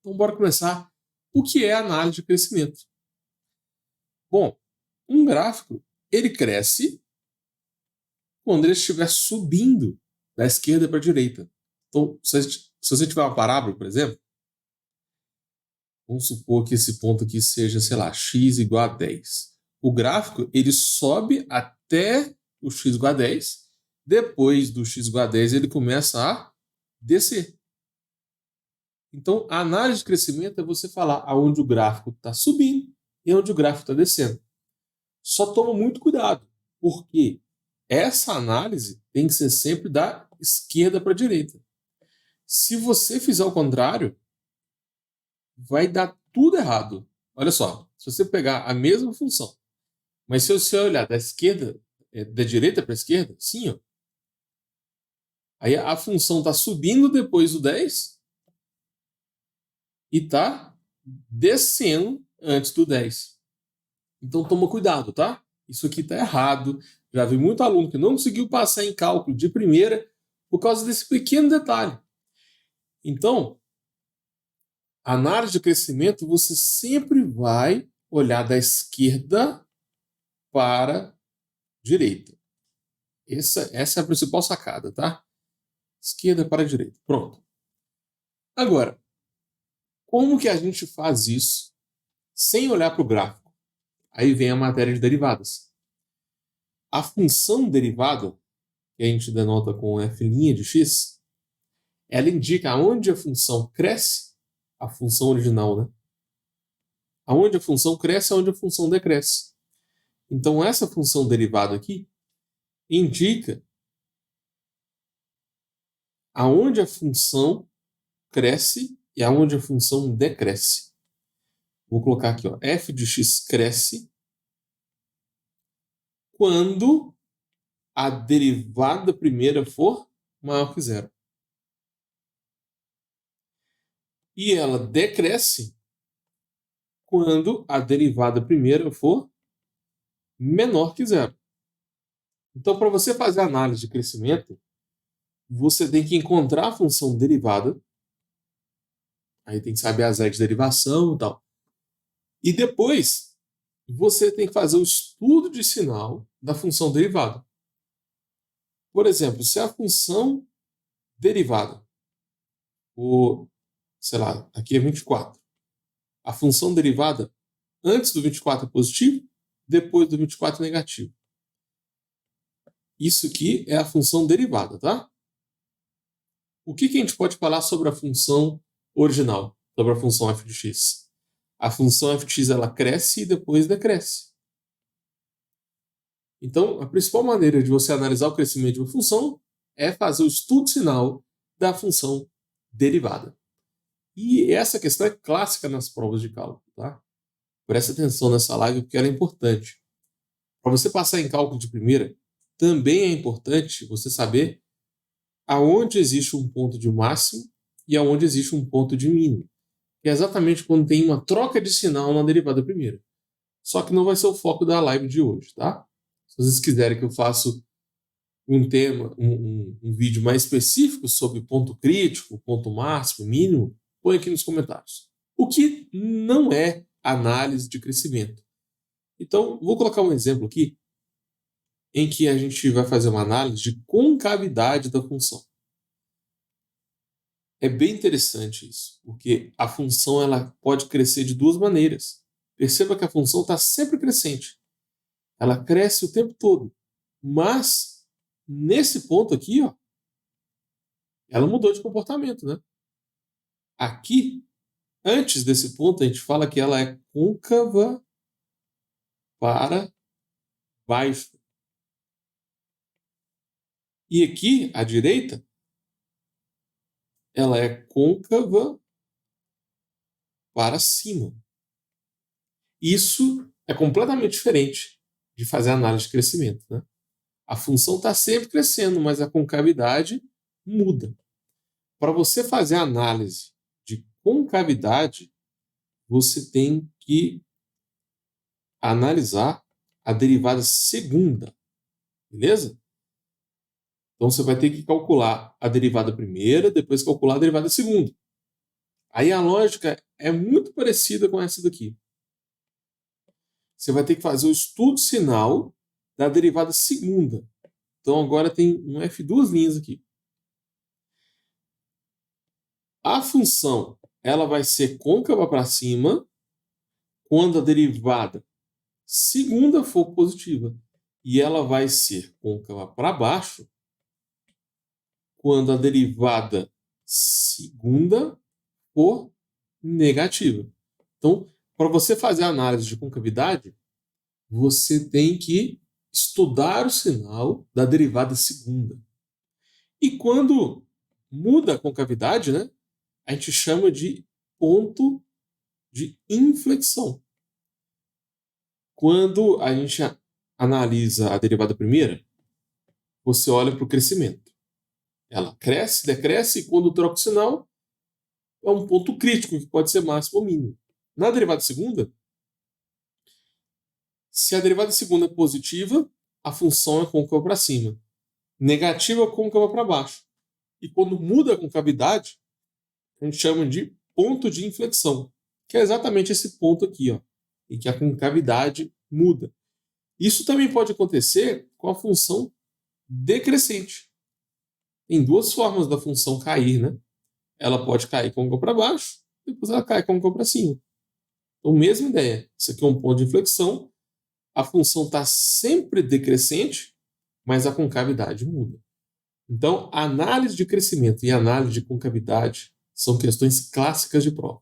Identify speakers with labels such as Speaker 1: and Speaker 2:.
Speaker 1: Então, bora começar. O que é análise de crescimento? Bom, um gráfico, ele cresce quando ele estiver subindo da esquerda para a direita. Então, se você tiver uma parábola, por exemplo, vamos supor que esse ponto aqui seja, sei lá, x igual a 10. O gráfico, ele sobe até o x igual a 10. Depois do x igual a 10, ele começa a descer. Então, a análise de crescimento é você falar aonde o gráfico está subindo e onde o gráfico está descendo. Só toma muito cuidado, porque essa análise tem que ser sempre da esquerda para a direita. Se você fizer o contrário, vai dar tudo errado. Olha só, se você pegar a mesma função, mas se você olhar da esquerda, da direita para a esquerda, sim, ó, aí a função está subindo depois do 10 e está descendo antes do 10. Então toma cuidado, tá? Isso aqui está errado. Já vi muito aluno que não conseguiu passar em cálculo de primeira por causa desse pequeno detalhe. Então, análise de crescimento, você sempre vai olhar da esquerda para a direita. Essa é a principal sacada, tá? Esquerda para a direita. Pronto. Agora, como que a gente faz isso sem olhar para o gráfico? Aí vem a matéria de derivadas. A função derivada, que a gente denota com f' de x, ela indica aonde a função cresce, a função original, né? Aonde a função cresce, aonde a função decresce. Então, essa função derivada aqui indica aonde a função cresce e aonde a função decresce. Vou colocar aqui, ó, f de x cresce quando a derivada primeira for maior que zero. E ela decresce quando a derivada primeira for menor que zero. Então, para você fazer a análise de crescimento, você tem que encontrar a função derivada. Aí tem que saber as regras de derivação e tal. E depois, você tem que fazer o estudo de sinal da função derivada. Por exemplo, se a função derivada, sei lá, aqui é 24. A função derivada antes do 24 é positivo, depois do 24 é negativo. Isso aqui é a função derivada, tá? O que a gente pode falar sobre a função original, sobre a função f de x? A função f de x ela cresce e depois decresce. Então, a principal maneira de você analisar o crescimento de uma função é fazer o estudo sinal da função derivada. E essa questão é clássica nas provas de cálculo, tá? Preste atenção nessa live porque ela é importante. Para você passar em cálculo de primeira, também é importante você saber aonde existe um ponto de máximo e aonde existe um ponto de mínimo. Que é exatamente quando tem uma troca de sinal na derivada primeira. Só que não vai ser o foco da live de hoje, tá? Se vocês quiserem que eu faça um tema, um vídeo mais específico sobre ponto crítico, ponto máximo, mínimo, põe aqui nos comentários. O que não é análise de crescimento. Então, vou colocar um exemplo aqui em que a gente vai fazer uma análise de concavidade da função. É bem interessante isso, porque a função ela pode crescer de duas maneiras. Perceba que a função está sempre crescente. Ela cresce o tempo todo. Mas, nesse ponto aqui, ó, ela mudou de comportamento, né? Aqui, antes desse ponto, a gente fala que ela é côncava para baixo. E aqui, à direita, ela é côncava para cima. Isso é completamente diferente de fazer análise de crescimento, né? A função está sempre crescendo, mas a concavidade muda. Para você fazer a análise de concavidade, você tem que analisar a derivada segunda, beleza? Então você vai ter que calcular a derivada primeira, depois calcular a derivada segunda. Aí a lógica é muito parecida com essa daqui. Você vai ter que fazer o estudo sinal da derivada segunda. Então agora tem um F2 linhas aqui. A função ela vai ser côncava para cima quando a derivada segunda for positiva. E ela vai ser côncava para baixo quando a derivada segunda for negativa. Então, para você fazer a análise de concavidade, você tem que estudar o sinal da derivada segunda. E quando muda a concavidade, né, a gente chama de ponto de inflexão. Quando a gente analisa a derivada primeira, você olha para o crescimento. Ela cresce, decresce, e quando troca o sinal, é um ponto crítico, que pode ser máximo ou mínimo. Na derivada segunda, se a derivada segunda é positiva, a função é côncava para cima. Negativa, côncava para baixo. E quando muda a concavidade, a gente chama de ponto de inflexão, que é exatamente esse ponto aqui, ó, em que a concavidade muda. Isso também pode acontecer com a função decrescente. Tem duas formas da função cair, né? Ela pode cair côncava para baixo, depois ela cai côncava para cima. Então, mesma ideia. Isso aqui é um ponto de inflexão. A função está sempre decrescente, mas a concavidade muda. Então, a análise de crescimento e a análise de concavidade são questões clássicas de prova.